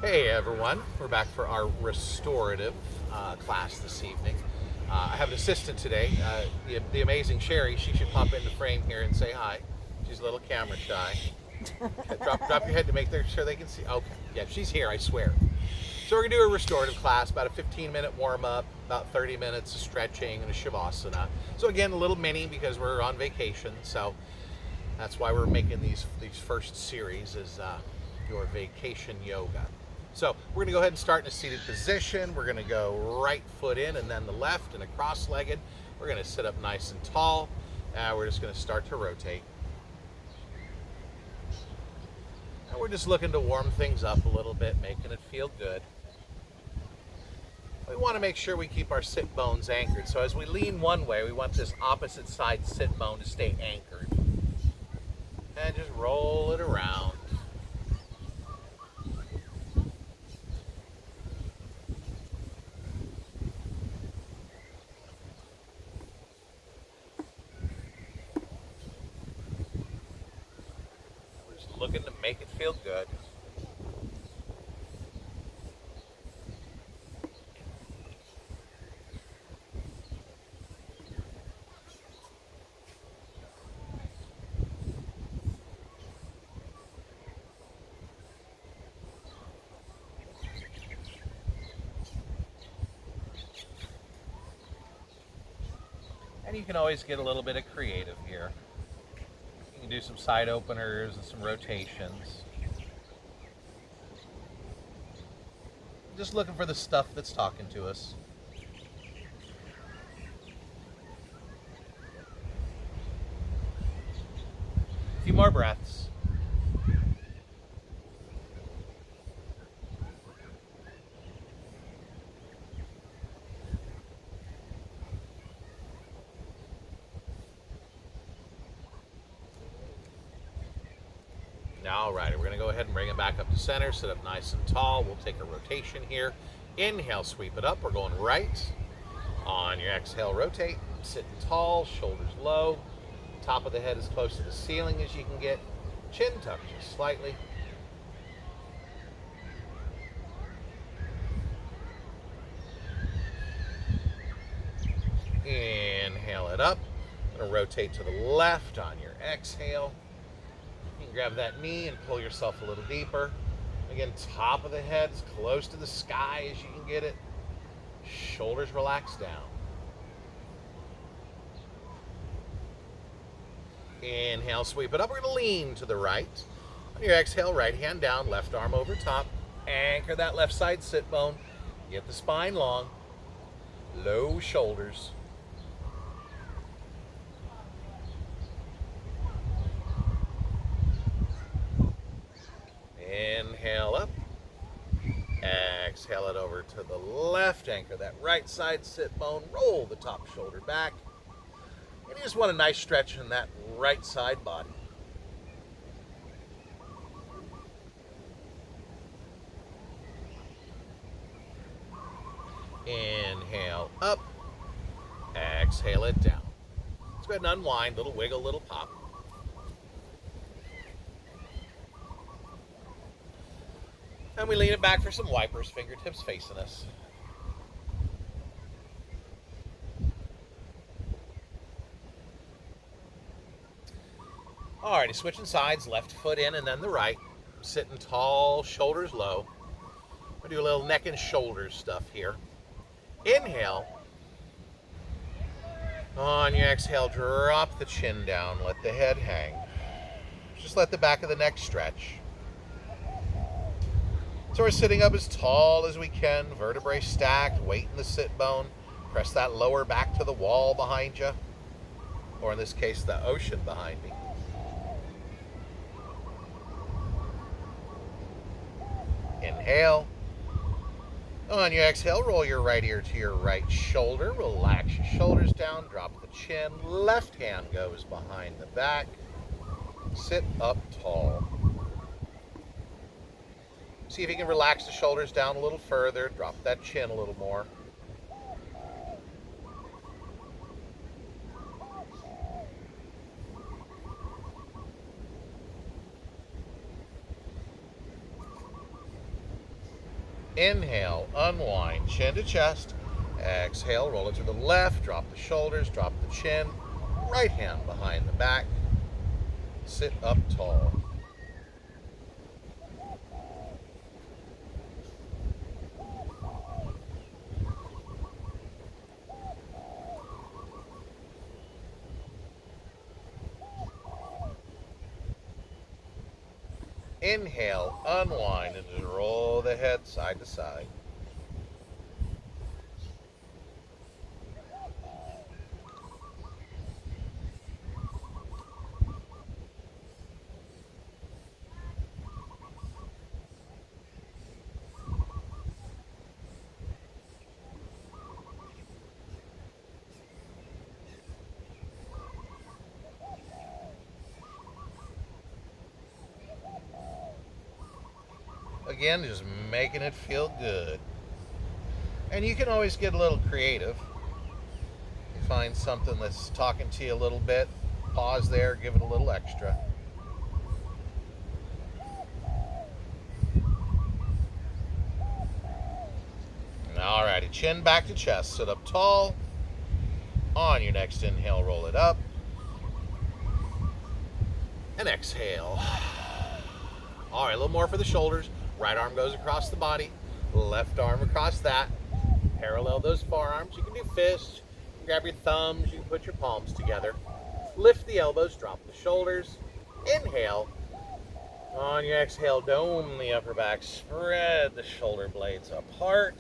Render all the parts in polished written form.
Hey everyone, we're back for our restorative class this evening. I have an assistant today, the amazing Sherry. She should pop into frame here and say hi. She's a little camera shy. Drop your head to make sure they can see. Okay, yeah, she's here, I swear. So we're gonna do a restorative class, about a 15-minute warm up, about 30 minutes of stretching and a shavasana. So again, a little mini because we're on vacation. So that's why we're making these first series is your vacation yoga. So we're going to go ahead and start in a seated position. We're going to go right foot in and then the left and a cross-legged. We're going to sit up nice and tall. We're just going to start to rotate. And we're just looking to warm things up a little bit, making it feel good. We want to make sure we keep our sit bones anchored. So as we lean one way, we want this opposite side sit bone to stay anchored. And just roll it around. We're just looking to make it feel good. And you can always get a little bit of creative here. You can do some side openers and some rotations. Just looking for the stuff that's talking to us. A few more breaths. Now, all right, we're going to go ahead and bring it back up to center. Sit up nice and tall. We'll take a rotation here. Inhale, sweep it up. We're going right. On your exhale, rotate. Sitting tall, shoulders low. Top of the head as close to the ceiling as you can get. Chin tucked just slightly. Inhale it up. Going to rotate to the left on your exhale. You can grab that knee and pull yourself a little deeper. Again, top of the head as close to the sky as you can get it. Shoulders relax down. Inhale, sweep it up. We're going to lean to the right. On your exhale, right hand down, left arm over top. Anchor that left side sit bone. Get the spine long. Low shoulders. Inhale up. Exhale it over to the left. Anchor that right side sit bone. Roll the top shoulder back. And you just want a nice stretch in that right side body. Inhale up. Exhale it down. Let's go ahead and unwind. Little wiggle, little pop. And we lean it back for some wipers, fingertips facing us. Alrighty, switching sides, left foot in and then the right. Sitting tall, shoulders low. We'll do a little neck and shoulders stuff here. Inhale. On your exhale, drop the chin down, let the head hang. Just let the back of the neck stretch. So we're sitting up as tall as we can, vertebrae stacked, weight in the sit bone. Press that lower back to the wall behind you, or in this case, the ocean behind me. Inhale. On your exhale, roll your right ear to your right shoulder. Relax your shoulders down, drop the chin. Left hand goes behind the back. Sit up tall. See if you can relax the shoulders down a little further. Drop that chin a little more. Inhale, unwind, chin to chest. Exhale, roll it to the left, drop the shoulders, drop the chin. Right hand behind the back. Sit up tall. Inhale, unwind, and just roll the head side to side. Again, just making it feel good. And you can always get a little creative. You find something that's talking to you a little bit, pause there, give it a little extra. Alrighty, chin back to chest, sit up tall. On your next inhale, roll it up. And exhale. All right, a little more for the shoulders. Right arm goes across the body, left arm across that. Parallel those forearms. You can do fists. You can grab your thumbs. You can put your palms together. Lift the elbows, drop the shoulders. Inhale. On your exhale, dome the upper back. Spread the shoulder blades apart.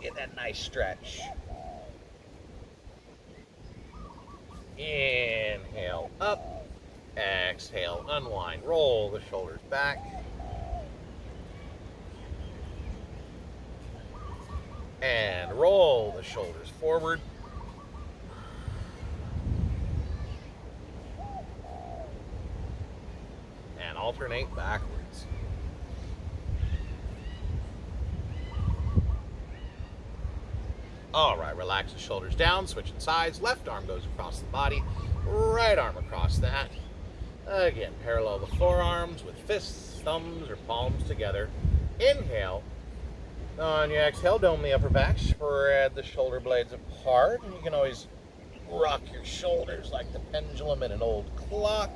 Get that nice stretch. Inhale, up. Exhale, unwind. Roll the shoulders back. And roll the shoulders forward. And alternate backwards. All right, relax the shoulders down, switching sides. Left arm goes across the body, right arm across that. Again, parallel the forearms with fists, thumbs, or palms together. Inhale. On your exhale, dome the upper back, spread the shoulder blades apart, and you can always rock your shoulders like the pendulum in an old clock.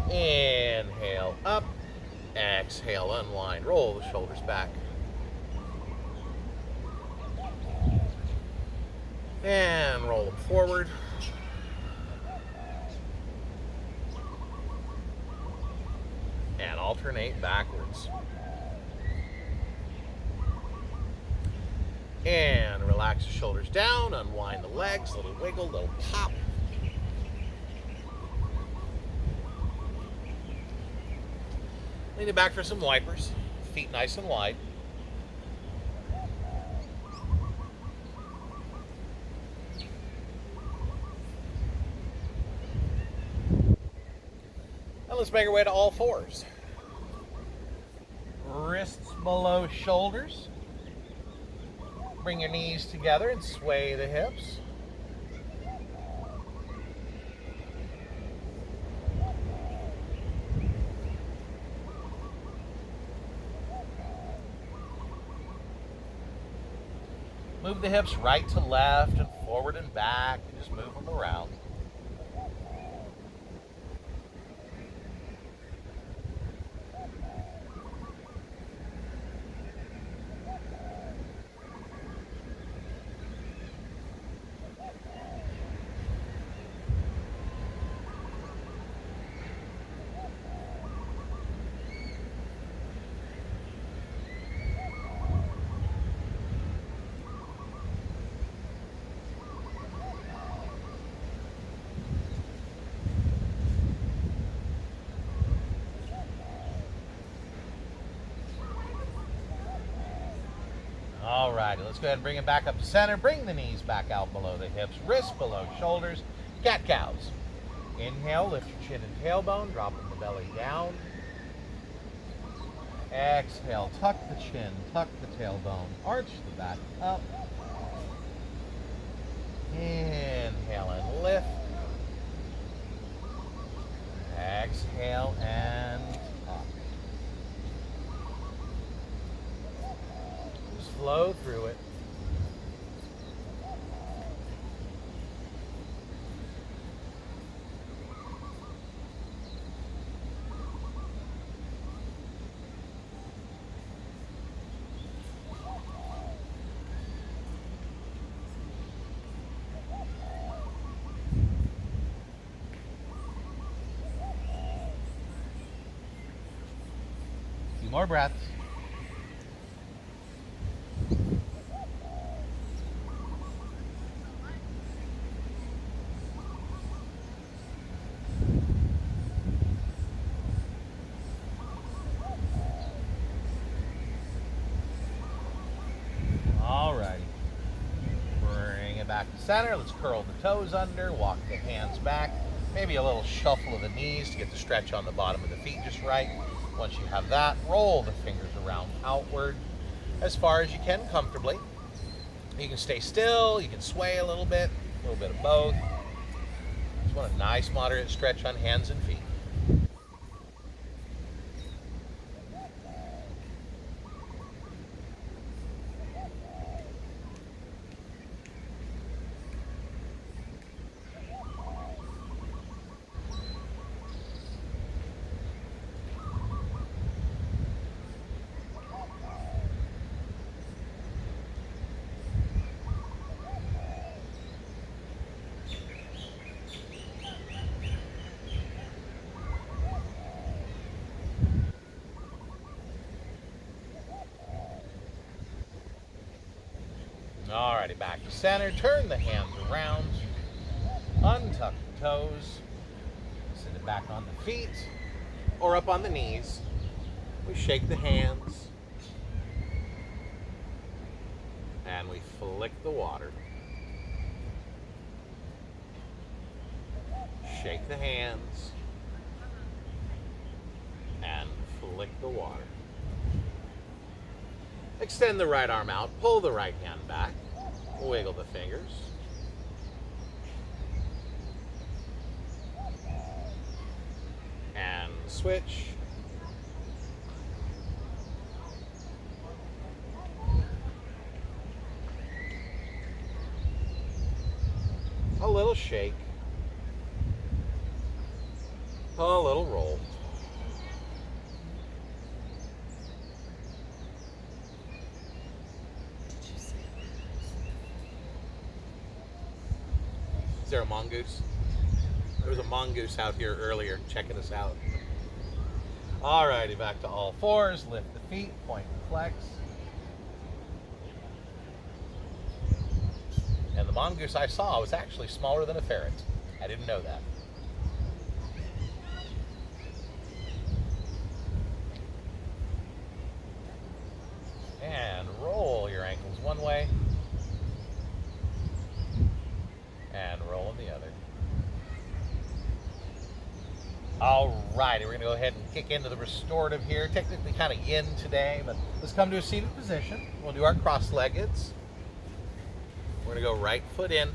Inhale, up. Exhale, unwind, roll the shoulders back. And roll them forward. And alternate backwards. And relax the shoulders down, unwind the legs, little wiggle, little pop. Lean it back for some wipers, feet nice and wide. Now let's make our way to all fours. Wrists below shoulders. Bring your knees together and sway the hips. Move the hips right to left and forward and back, and just move them around. All righty, let's go ahead and bring it back up to center. Bring the knees back out below the hips, wrists below shoulders. Cat cows. Inhale, lift your chin and tailbone, dropping the belly down. Exhale, tuck the chin, tuck the tailbone, arch the back up. Inhale and lift. flow through it. A few more breaths. Alrighty. Bring it back to center. Let's curl the toes under, walk the hands back. Maybe a little shuffle of the knees to get the stretch on the bottom of the feet just right. Once you have that, roll the fingers around outward as far as you can comfortably. You can stay still, you can sway a little bit of both. Just want a nice moderate stretch on hands and feet. Alrighty, back to center. Turn the hands around. Untuck the toes. Sit it back on the feet or up on the knees. We shake the hands. And we flick the water. Shake the hands. And flick the water. Extend the right arm out, pull the right hand back, wiggle the fingers. And switch. A little shake. A little roll. Is there a mongoose? There was a mongoose out here earlier checking us out. Alrighty, back to all fours. Lift the feet, point and flex. And the mongoose I saw was actually smaller than a ferret. I didn't know that. And roll your ankles one way. And roll in the other. Alrighty, we're going to go ahead and kick into the restorative here. Technically kind of yin today, but let's come to a seated position. We'll do our cross-leggeds. We're going to go right foot in,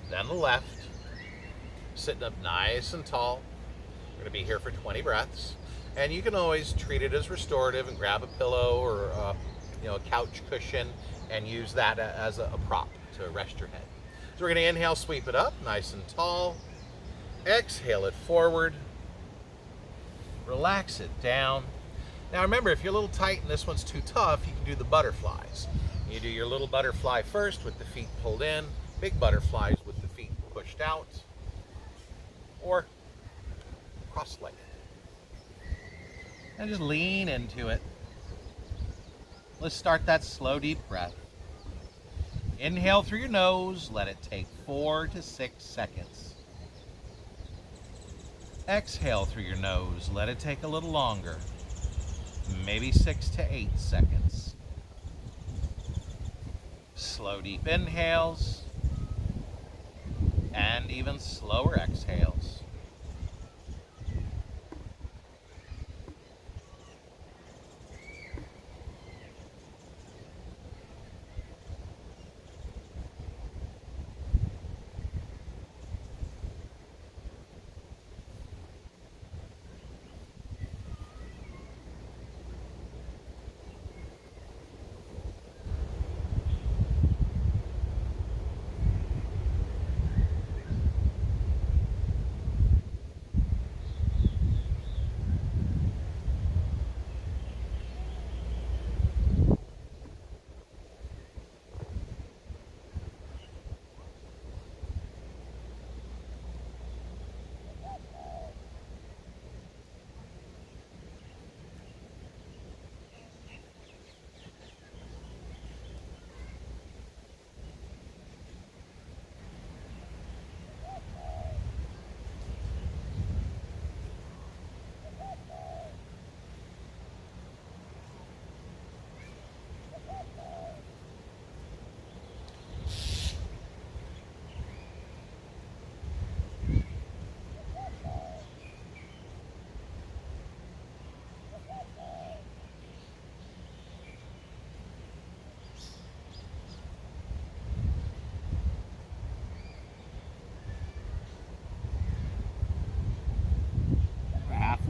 then the left, sitting up nice and tall. We're going to be here for 20 breaths. And you can always treat it as restorative and grab a pillow or a couch cushion and use that as a prop to rest your head. So we're going to inhale, sweep it up, nice and tall. Exhale it forward. Relax it down. Now remember, if you're a little tight and this one's too tough, you can do the butterflies. You do your little butterfly first with the feet pulled in, big butterflies with the feet pushed out, or cross-legged. And just lean into it. Let's start that slow, deep breath. Inhale through your nose. Let it take 4 to 6 seconds. Exhale through your nose. Let it take a little longer. Maybe 6 to 8 seconds. Slow, deep inhales. And even slower exhales.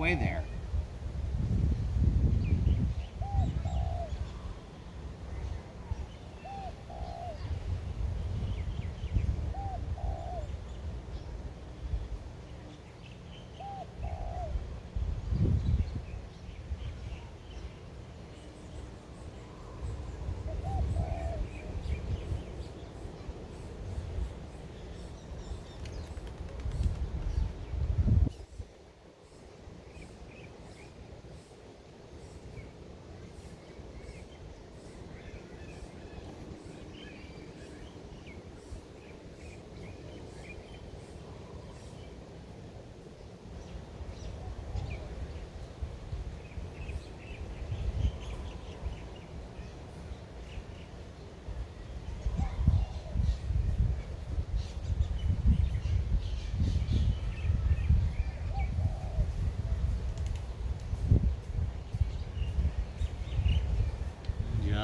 halfway there.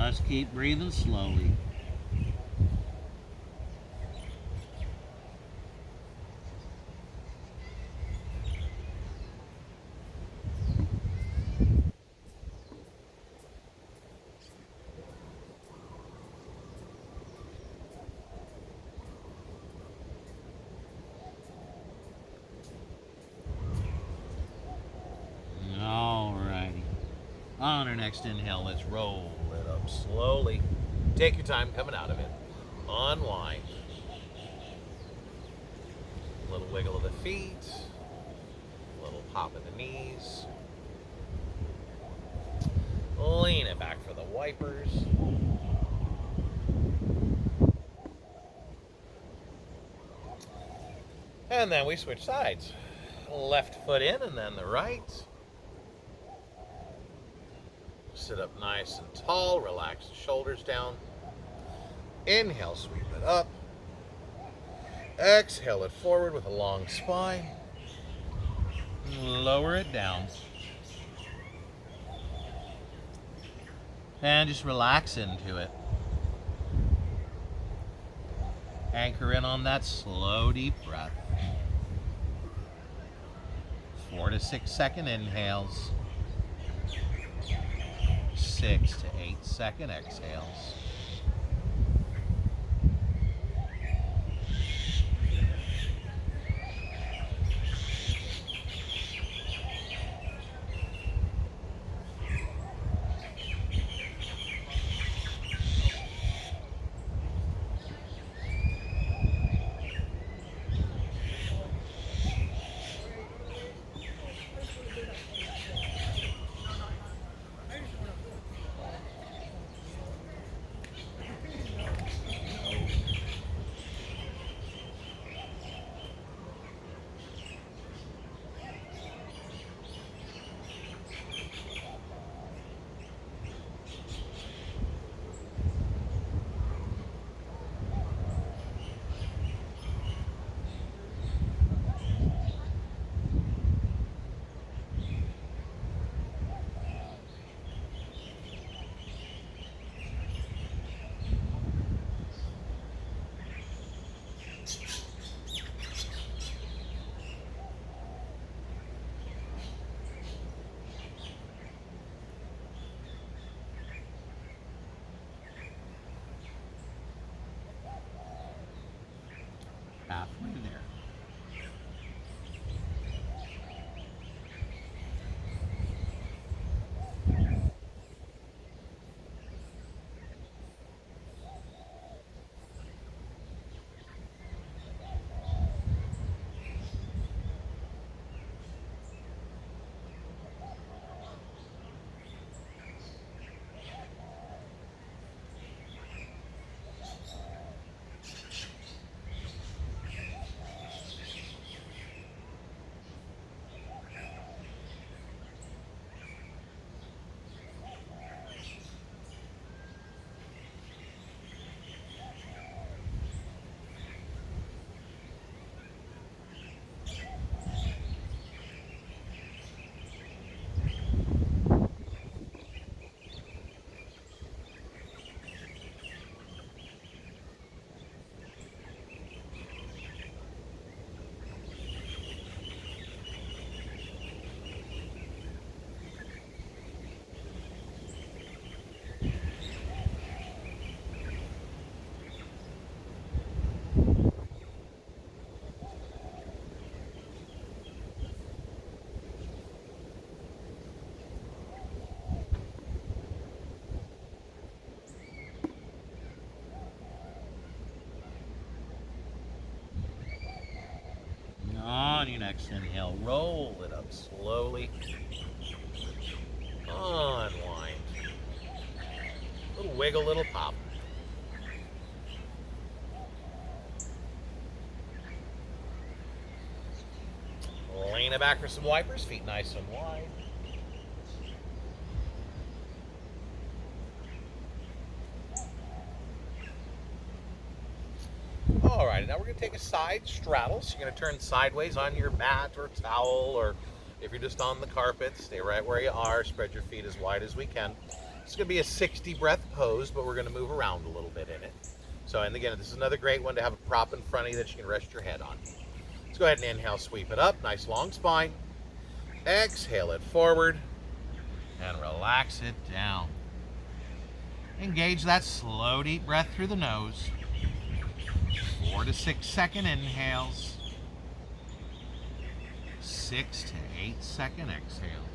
Just keep breathing slowly. Alrighty. On our next inhale, let's roll it up slowly. Take your time coming out of it. Unwind. A little wiggle of the feet. A little pop of the knees. Lean it back for the wipers. And then we switch sides. Left foot in and then the right. Sit up nice and tall. Relax the shoulders down. Inhale, sweep it up. Exhale it forward with a long spine. Lower it down. And just relax into it. Anchor in on that slow, deep breath. 4 to 6 second inhales. 6 to 8 second exhales. Halfway there. Inhale, roll it up slowly. Unwind. Little wiggle, little pop. Lean it back for some wipers, feet nice and wide. All right, now we're going to take a side straddle. So you're going to turn sideways on your mat or towel, or if you're just on the carpet, stay right where you are. Spread your feet as wide as we can. It's going to be a 60 breath pose, but we're going to move around a little bit in it. So, and again, this is another great one to have a prop in front of you that you can rest your head on. Let's go ahead and inhale, sweep it up. Nice long spine. Exhale it forward and relax it down. Engage that slow, deep breath through the nose. 4 to 6 second inhales. 6 to 8 second exhales.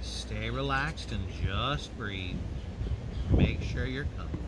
Stay relaxed and just breathe. Make sure you're comfy.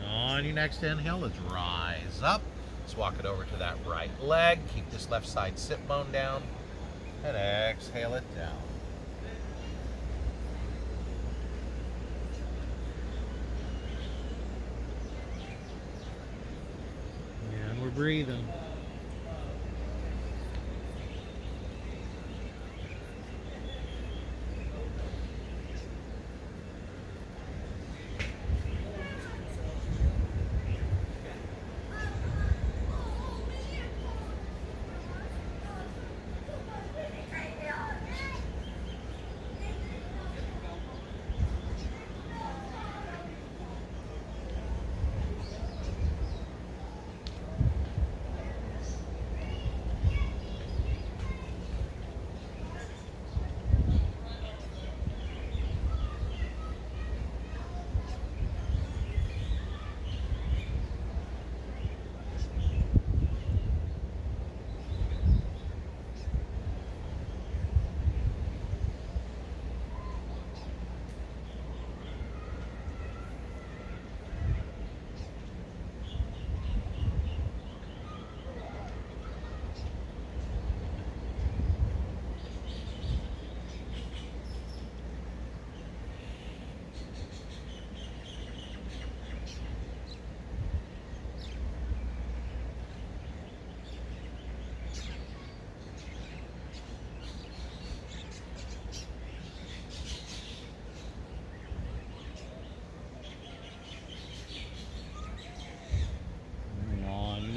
On your next inhale, let's rise up. Let's walk it over to that right leg. Keep this left side sit bone down. And exhale it down. And we're breathing.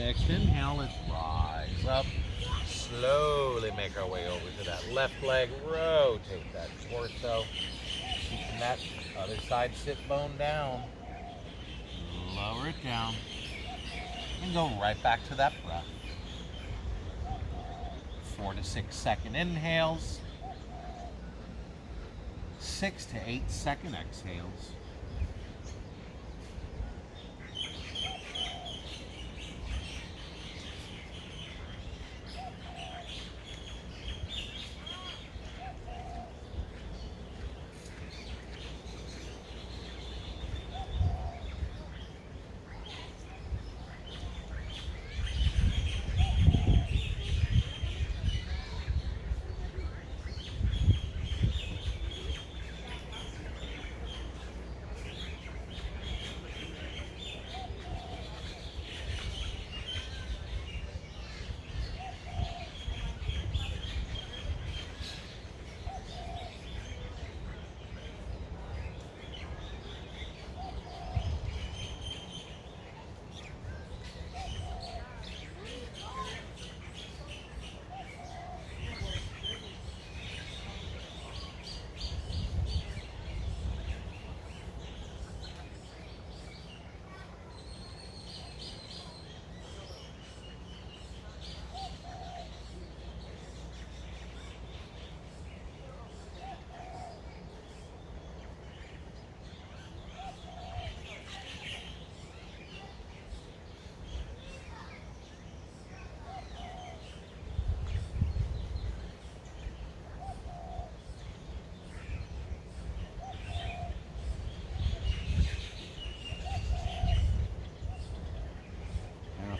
next inhale, let's rise up. Slowly make our way over to that left leg. Rotate that torso. Keeping that other side sit bone down. Lower it down. And go right back to that breath. 4 to 6 second inhales. 6 to 8 second exhales.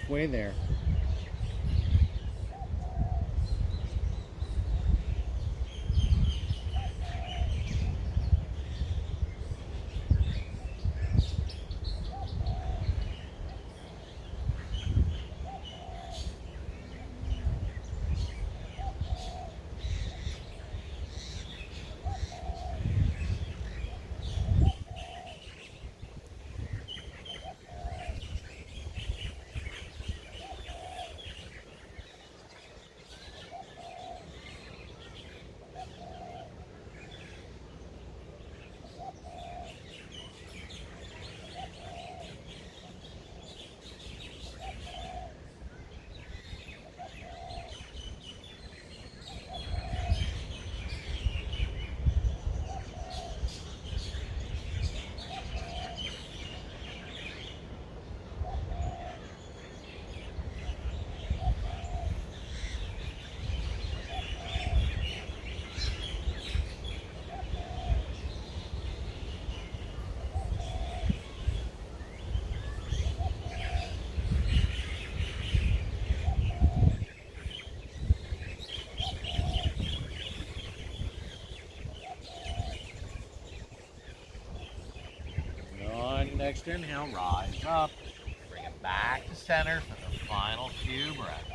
Halfway there. Next inhale, rise up. Bring it back to center for the final few breaths.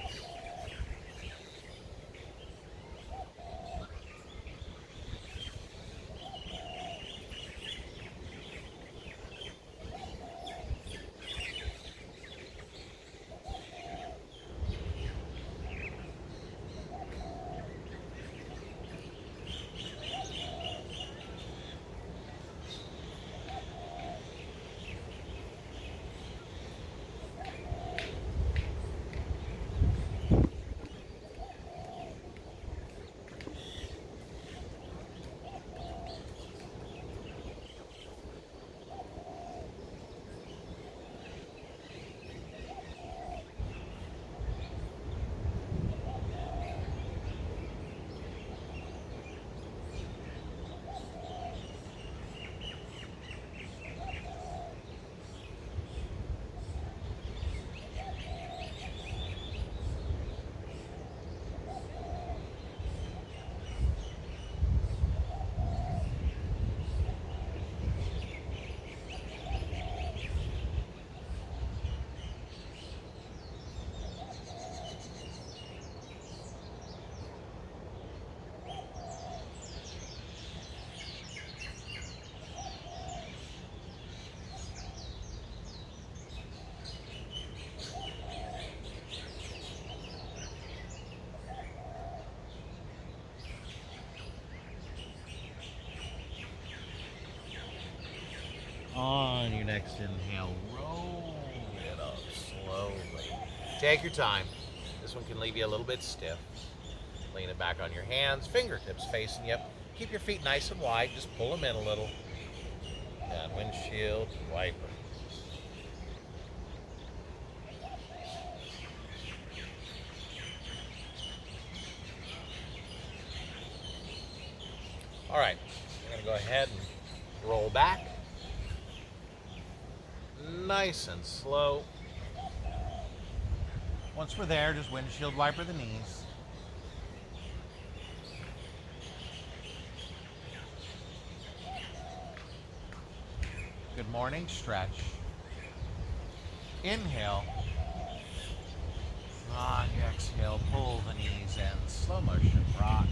next inhale, roll it up slowly. Take your time. This one can leave you a little bit stiff. Lean it back on your hands, fingertips facing you. Keep your feet nice and wide, just pull them in a little. And windshield wiper. All right, I'm gonna go ahead and roll back. Nice and slow. Once we're there, just windshield wiper the knees. Good morning, stretch. Inhale. On your exhale, pull the knees in, slow motion rock.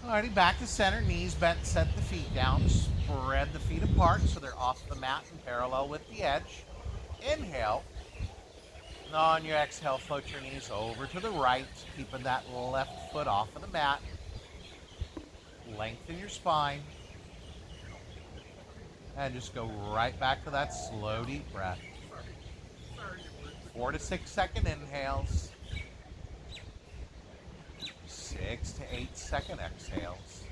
Alrighty, back to center, knees bent, set the feet down, spread the feet apart so they're off the mat and parallel with the edge. Inhale. On your exhale, float your knees over to the right, keeping that left foot off of the mat. Lengthen your spine. And just go right back to that slow, deep breath. 4 to 6 second inhales. 6 to 8 second exhales.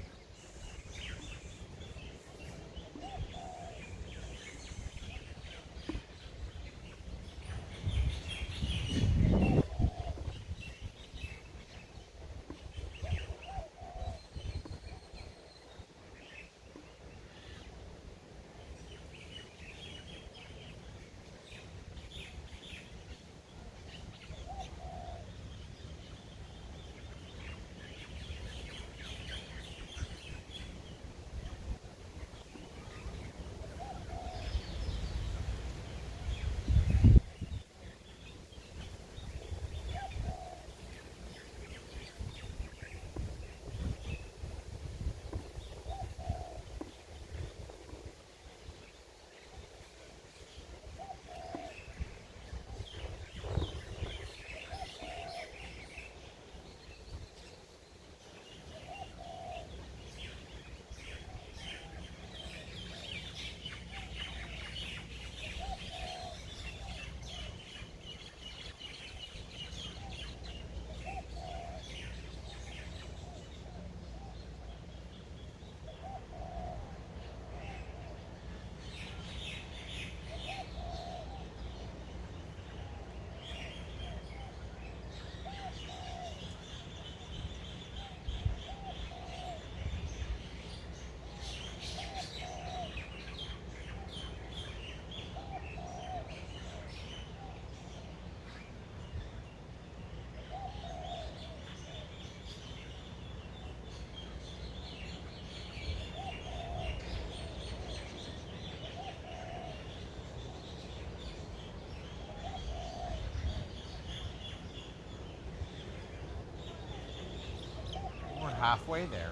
We're halfway there.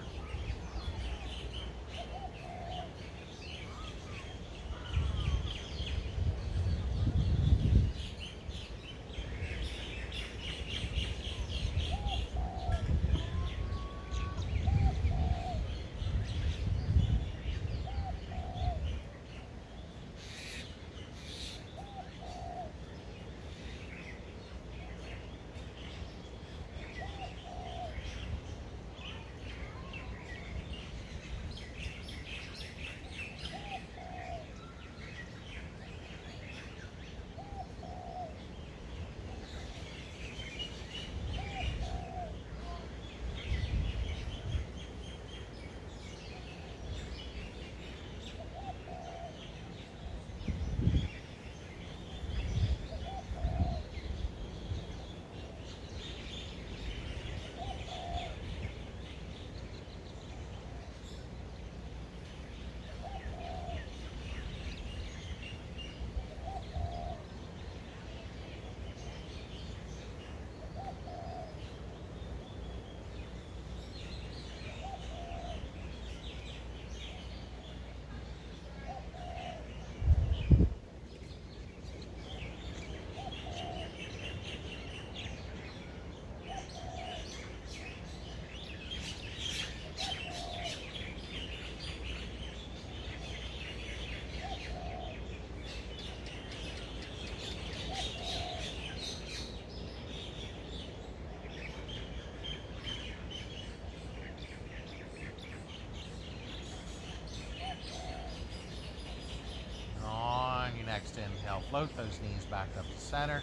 float those knees back up to center.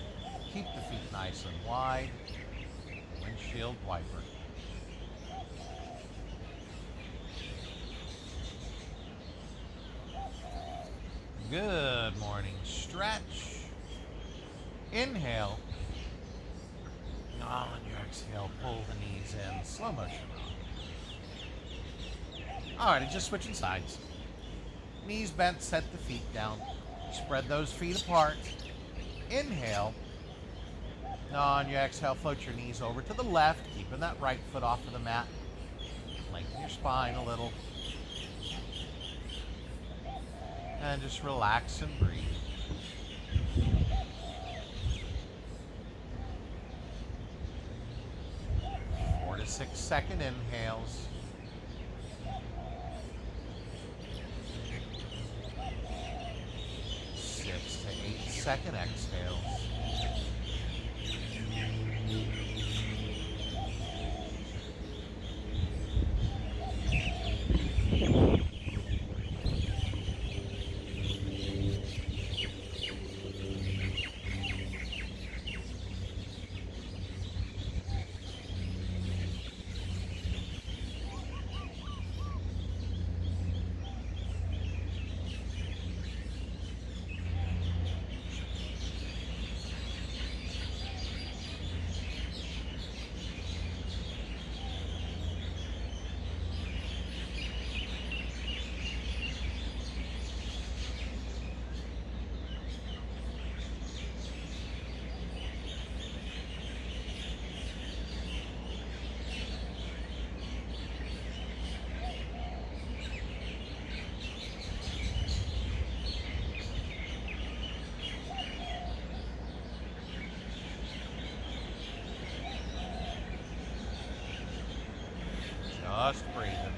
Keep the feet nice and wide. Windshield wiper. Good morning. Stretch. Inhale. On your exhale, pull the knees in. Slow motion. Alrighty, just switching sides. Knees bent, set the feet down. Spread those feet apart. Inhale. On your exhale, float your knees over to the left, keeping that right foot off of the mat. Lengthen your spine a little. And just relax and breathe. 4 to 6 second inhales. 6 to 8 second exhales. Just breathing.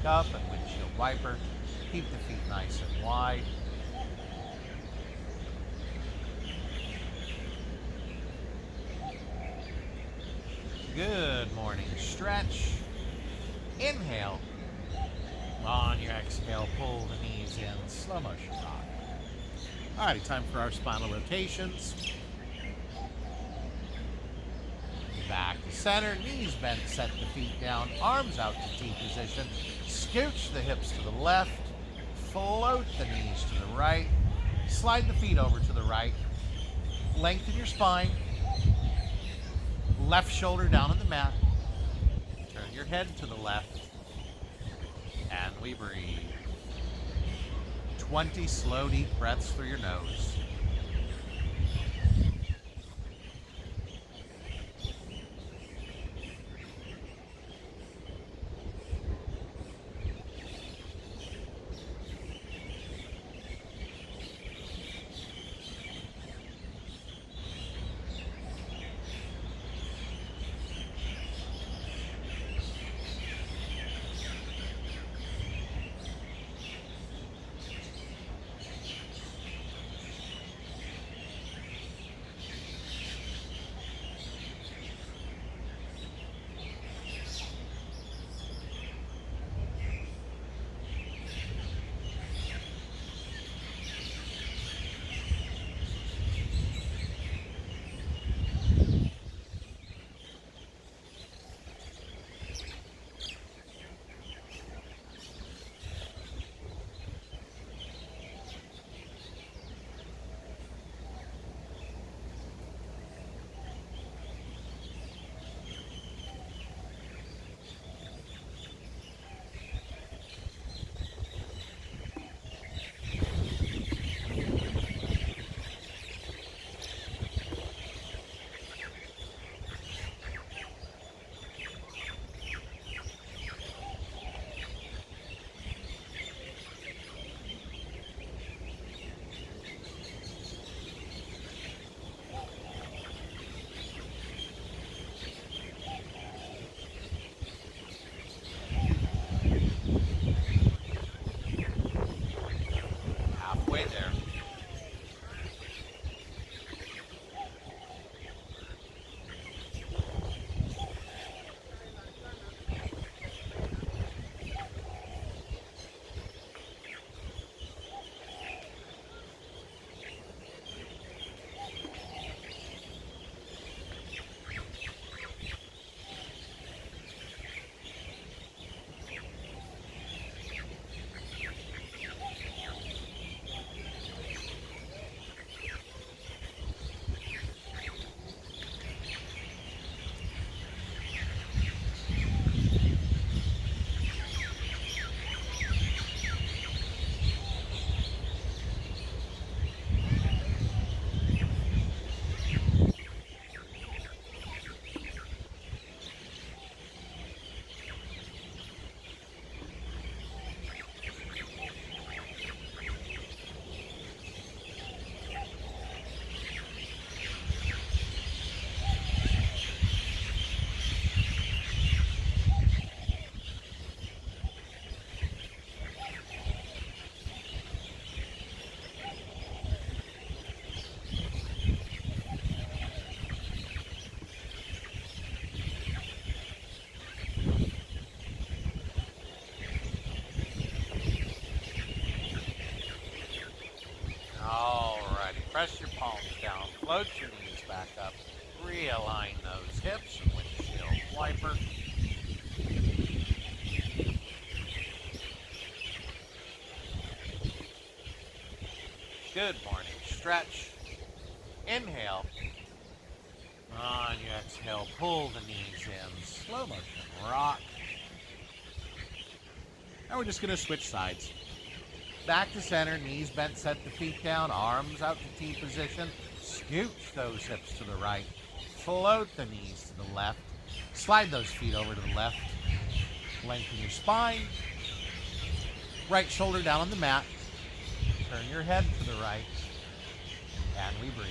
Up and windshield wiper. Keep the feet nice and wide. Good morning. Stretch. Inhale. On your exhale, pull the knees in. Slow motion rock. Alrighty, time for our spinal rotations. Back to center, knees bent, set the feet down, arms out to T position. Scooch the hips to the left, float the knees to the right, slide the feet over to the right, lengthen your spine, left shoulder down on the mat, turn your head to the left, and we breathe. 20 slow, deep breaths through your nose. Press your palms down. Float your knees back up. Realign those hips and windshield wiper. Good morning. Stretch. Inhale. On your exhale, pull the knees in. Slow motion rock. Now we're just going to switch sides. Back to center, knees bent, set the feet down, arms out to T position. Scooch those hips to the right. Float the knees to the left. Slide those feet over to the left. Lengthen your spine. Right shoulder down on the mat. Turn your head to the right. And we breathe.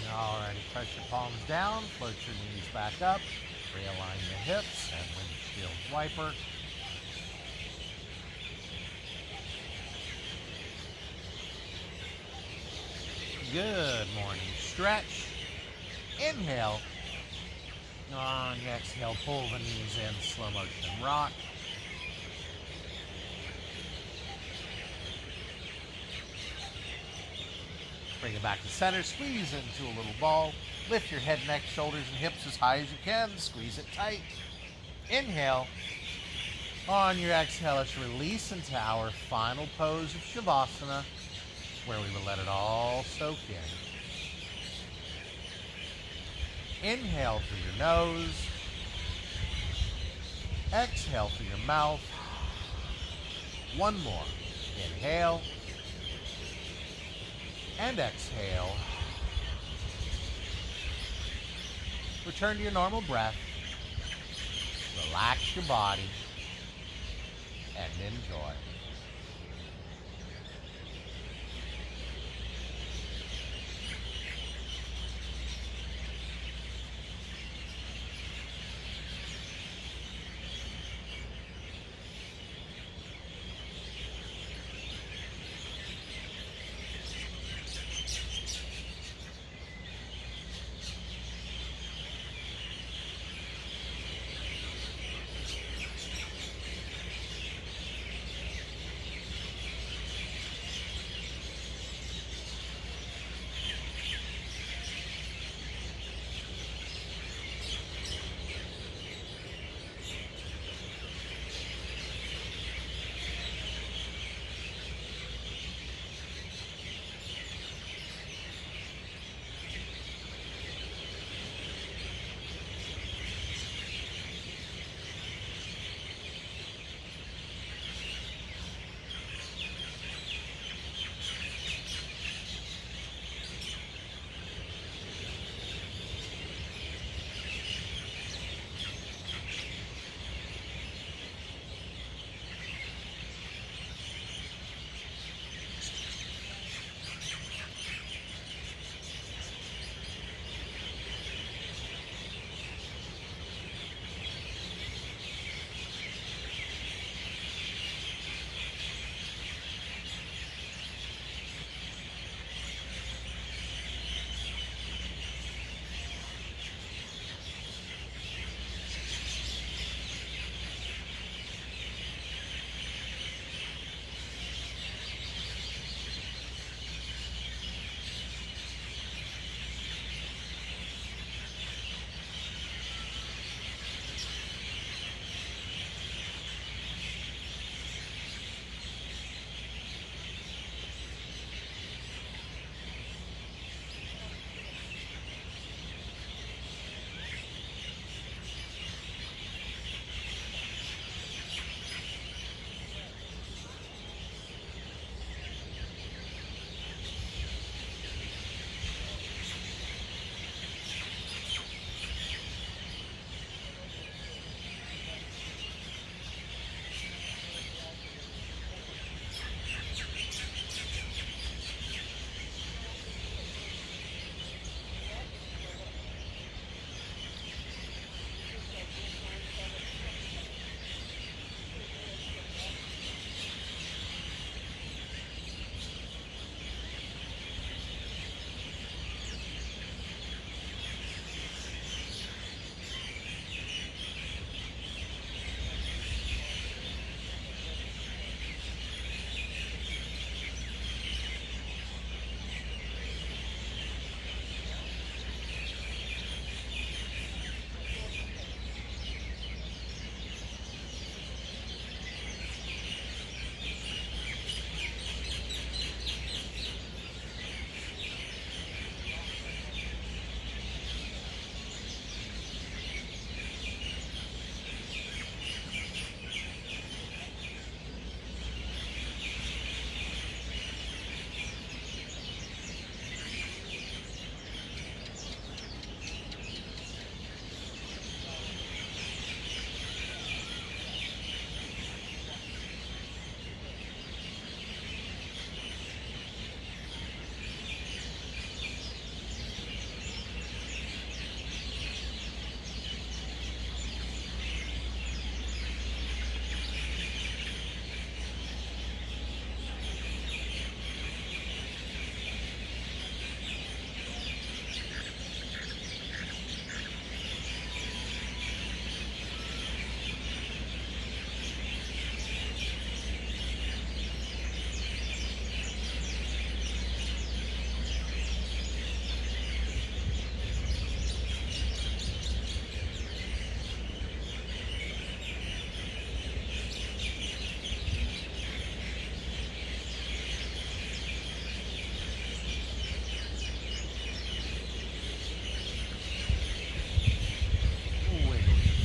Alrighty, press your palms down, float your knees back up, realign the hips, and windshield wiper. Good morning. Stretch. Inhale. On your exhale, pull the knees in, slow motion rock. Bring it back to center, squeeze into a little ball. Lift your head, neck, shoulders, and hips as high as you can. Squeeze it tight. Inhale. On your exhale, let's release into our final pose of Shavasana, where we will let it all soak in. Inhale through your nose. Exhale through your mouth. One more. Inhale. And exhale. Return to your normal breath. Relax your body. and enjoy.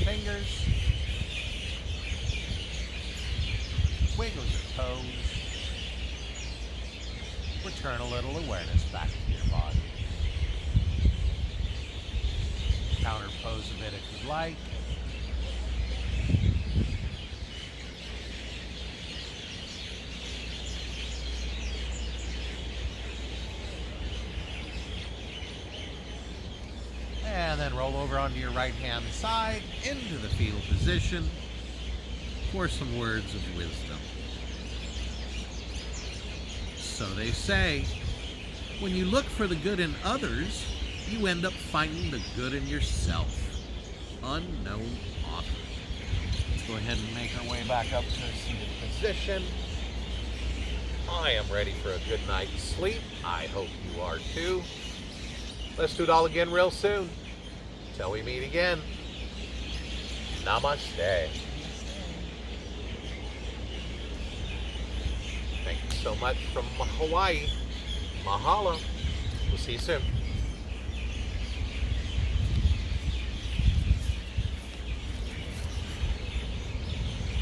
Fingers, wiggle your toes, return a little awareness back to your body. Counter pose a bit if you'd like. over onto your right-hand side, into the fetal position, for some words of wisdom. So they say, when you look for the good in others, you end up finding the good in yourself. Unknown author. Let's go ahead and make our way back up to a seated position. I am ready for a good night's sleep. I hope you are too. Let's do it all again real soon. Till we meet again. Namaste. Thank you so much from Hawaii. Mahalo. We'll see you soon.